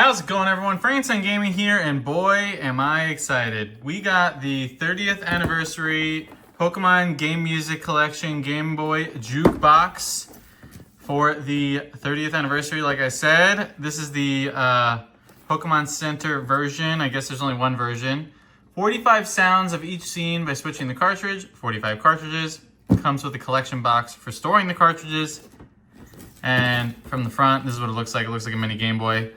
How's it going, everyone? Frankenstein Gaming here, and boy, am I excited. We got the 30th anniversary Pokemon Game Music Collection Game Boy Jukebox for the 30th anniversary. Like I said, this is the Pokemon Center version. I guess there's only one version. 45 sounds of each scene by switching the cartridge. 45 cartridges. Comes with a collection box for storing the cartridges. And from the front, this is what it looks like. It looks like a mini Game Boy.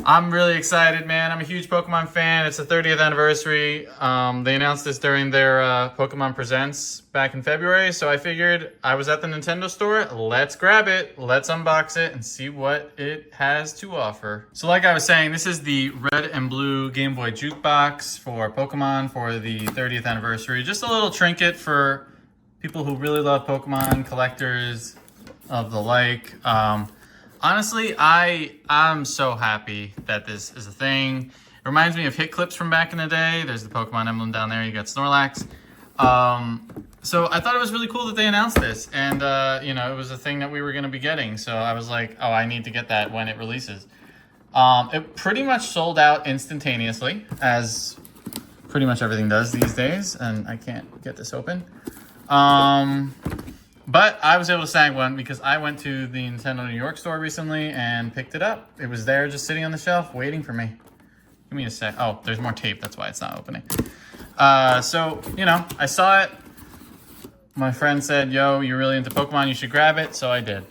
I'm really excited, man. I'm a huge Pokemon fan. It's the 30th anniversary. They announced this during their Pokemon Presents back in February, so I figured I was at the Nintendo store. Let's grab it, let's unbox it, and see what it has to offer. So like I was saying, this is the red and blue Game Boy Jukebox for Pokemon for the 30th anniversary. Just a little trinket for people who really love Pokemon, collectors of the like. Honestly, I'm so happy that this is a thing. It reminds me of hit clips from back in the day. There's the Pokemon emblem down there. You got Snorlax. So I thought it was really cool that they announced this. And, you know, it was a thing that we were going to be getting. So I was like, oh, I need to get that when it releases. It pretty much sold out instantaneously, as pretty much everything does these days. And I can't get this open. But I was able to snag one because I went to the Nintendo New York store recently and picked it up. It was there just sitting on the shelf waiting for me. Give me a sec. Oh, there's more tape. That's why it's not opening. So, you know, I saw it. My friend said, yo, you're really into Pokemon. You should grab it. So I did.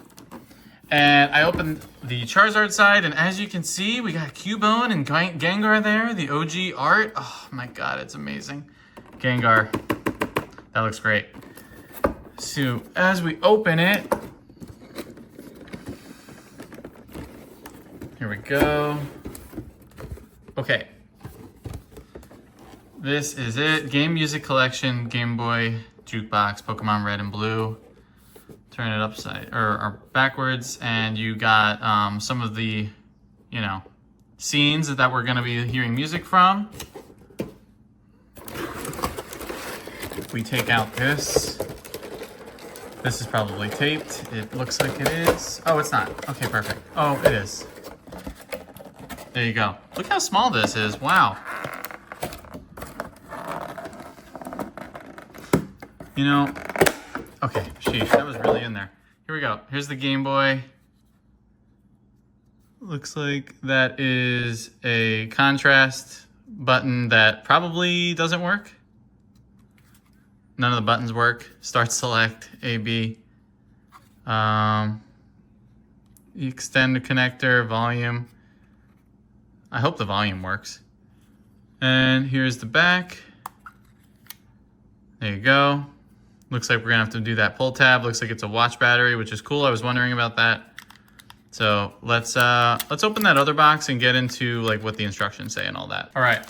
And I opened the Charizard side. And as you can see, we got Cubone and Gengar there. The OG art. Oh, my God. It's amazing. Gengar. That looks great. So as we open it, here we go. Okay. This is it. Game Music Collection, Game Boy Jukebox, Pokemon Red and Blue. Turn it upside or backwards, and you got some of the, you know, scenes that we're gonna be hearing music from. If we take out this. This is probably taped. It looks like it is. Oh, it's not. Okay, perfect. Oh, it is. There you go. Look how small this is. Wow. You know, okay, sheesh, that was really in there. Here we go. Here's the Game Boy. Looks like that is a contrast button that probably doesn't work. None of the buttons work. Start, select, A, B. Extend the connector, volume. I hope the volume works. And here's the back. There you go. Looks like we're gonna have to do that pull tab. Looks like it's a watch battery, which is cool. I was wondering about that. So let's open that other box and get into like what the instructions say and all that. All right,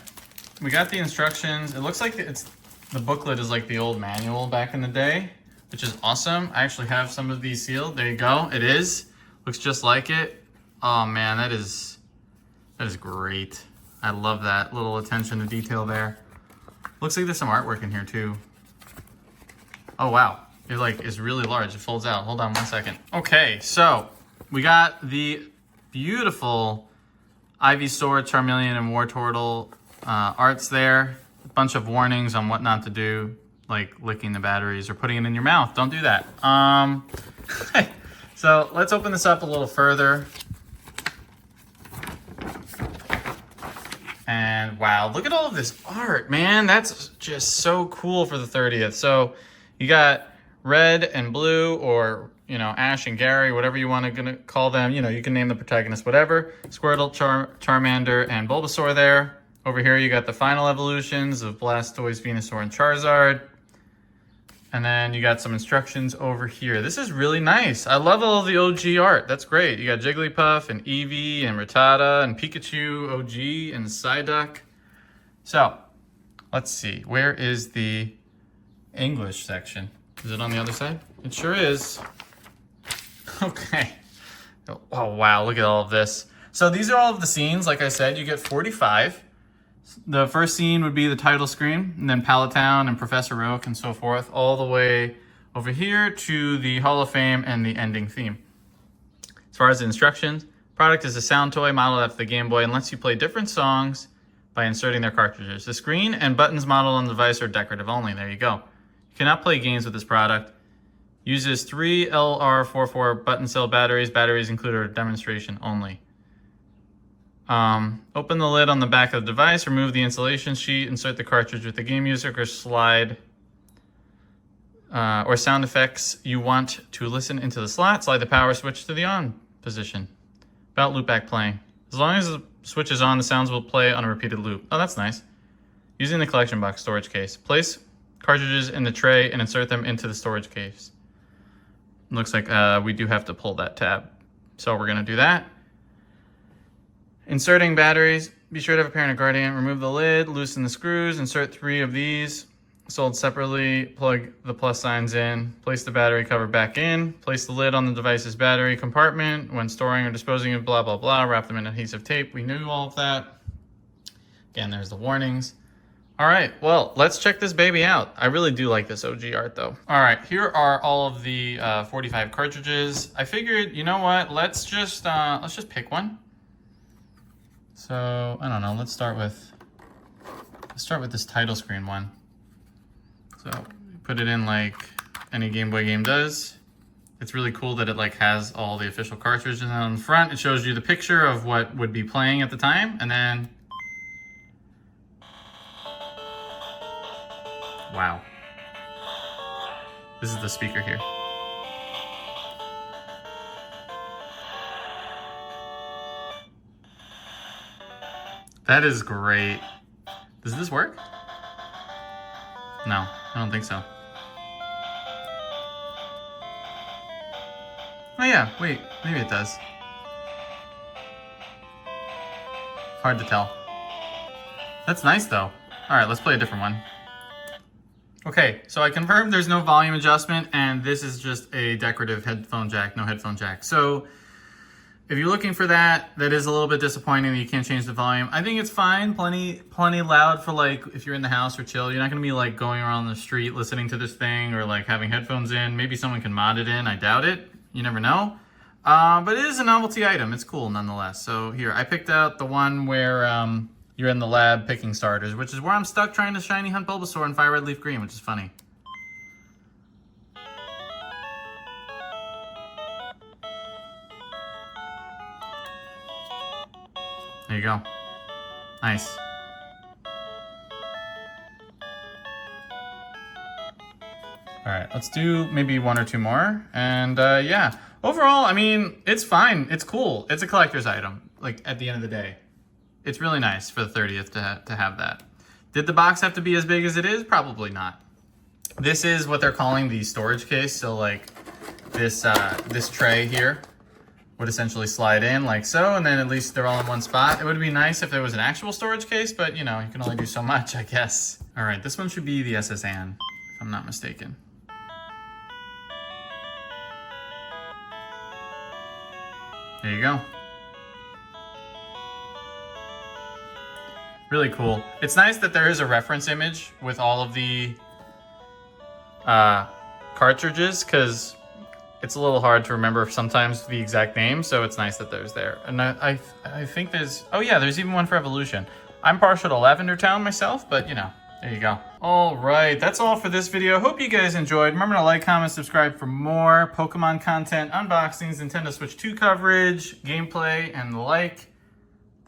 we got the instructions. It looks like the booklet is like the old manual back in the day, which is awesome. I actually have some of these sealed. There you go. It is. Looks just like it. Oh man, that is great. I love that little attention to detail there. Looks like there's some artwork in here too. Oh wow. It like is really large. It folds out. Hold on one second. Okay, so we got the beautiful Ivysaur, Charmeleon, and Wartortle arts there. Bunch of warnings on what not to do, like licking the batteries or putting it in your mouth. Don't do that. So let's open this up a little further. And wow, look at all of this art, man. That's just so cool for the 30th. So you got red and blue, or, you know, Ash and Gary, whatever you want to call them. You know, you can name the protagonist whatever. Squirtle, Charmander, and Bulbasaur there. Over here, you got the final evolutions of Blastoise, Venusaur, and Charizard. And then you got some instructions over here. This is really nice. I love all of the OG art. That's great. You got Jigglypuff and Eevee and Rattata and Pikachu OG and Psyduck. So, let's see. Where is the English section? Is it on the other side? It sure is. Okay. Oh, wow. Look at all of this. So these are all of the scenes. Like I said, you get 45. The first scene would be the title screen, and then Pallet Town and Professor Oak and so forth, all the way over here to the Hall of Fame and the ending theme. As far as the instructions, Product is a sound toy modeled after the Game Boy and lets you play different songs by inserting their cartridges. The screen and buttons modeled on the device are decorative only. There you go. You cannot play games with this product. Uses 3 LR44 button cell batteries. Batteries included a demonstration only. Open the lid on the back of the device, remove the insulation sheet, insert the cartridge with the game music or slide or sound effects you want to listen into the slot. Slide the power switch to the on position. About loopback playing. As long as the switch is on, the sounds will play on a repeated loop. Oh, that's nice. Using the collection box storage case. Place cartridges in the tray and insert them into the storage case. Looks like we do have to pull that tab. So we're gonna do that. Inserting batteries. Be sure to have a parent or guardian. Remove the lid, loosen the screws, insert 3 of these. Sold separately, plug the plus signs in, place the battery cover back in, place the lid on the device's battery compartment when storing or disposing of blah, blah, blah, wrap them in adhesive tape. We knew all of that. Again, there's the warnings. All right, well, let's check this baby out. I really do like this OG art though. All right, here are all of the 45 cartridges. I figured, you know what, let's just pick one. So, I don't know, let's start with this title screen one. So put it in like any Game Boy game does. It's really cool that it like has all the official cartridges, and on the front it shows you the picture of what would be playing at the time, and then wow. This is the speaker here. That is great. Does this work? No, I don't think so. Oh yeah, wait, maybe it does. Hard to tell. That's nice though. All right, let's play a different one. Okay, so I confirmed there's no volume adjustment, and this is just a decorative headphone jack, no headphone jack. So if you're looking for that, that is a little bit disappointing that you can't change the volume. I think it's fine, plenty loud for like if you're in the house or chill. You're not gonna be like going around the street listening to this thing or like having headphones in. Maybe someone can mod it in, I doubt it. You never know. But it is a novelty item. It's cool nonetheless. So here, I picked out the one where you're in the lab picking starters, which is where I'm stuck trying to shiny hunt Bulbasaur and Fire Red Leaf Green, which is funny. There you go. Nice. All right, let's do maybe 1 or 2 more. And yeah, overall, I mean, it's fine. It's cool. It's a collector's item, like at the end of the day. It's really nice for the 30th to have that. Did the box have to be as big as it is? Probably not. This is what they're calling the storage case. So like this tray here would essentially slide in like so, and then at least they're all in one spot. It would be nice if there was an actual storage case, but you know, you can only do so much, I guess. All right, this one should be the SS Anne, if I'm not mistaken. There you go. Really cool. It's nice that there is a reference image with all of the cartridges, because it's a little hard to remember sometimes the exact name, so it's nice that there's there. And I think there's, oh yeah, there's even one for Evolution. I'm partial to Lavender Town myself, but you know, there you go. All right, that's all for this video. Hope you guys enjoyed. Remember to like, comment, subscribe for more Pokemon content, unboxings, Nintendo Switch 2 coverage, gameplay, and the like.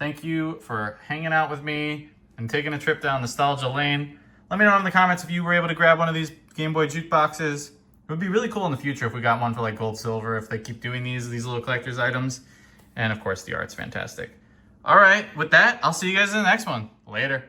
Thank you for hanging out with me and taking a trip down nostalgia lane. Let me know in the comments if you were able to grab one of these Game Boy Jukeboxes. It would be really cool in the future if we got one for like gold, silver, if they keep doing these little collector's items. And of course, the art's fantastic. All right, with that, I'll see you guys in the next one. Later.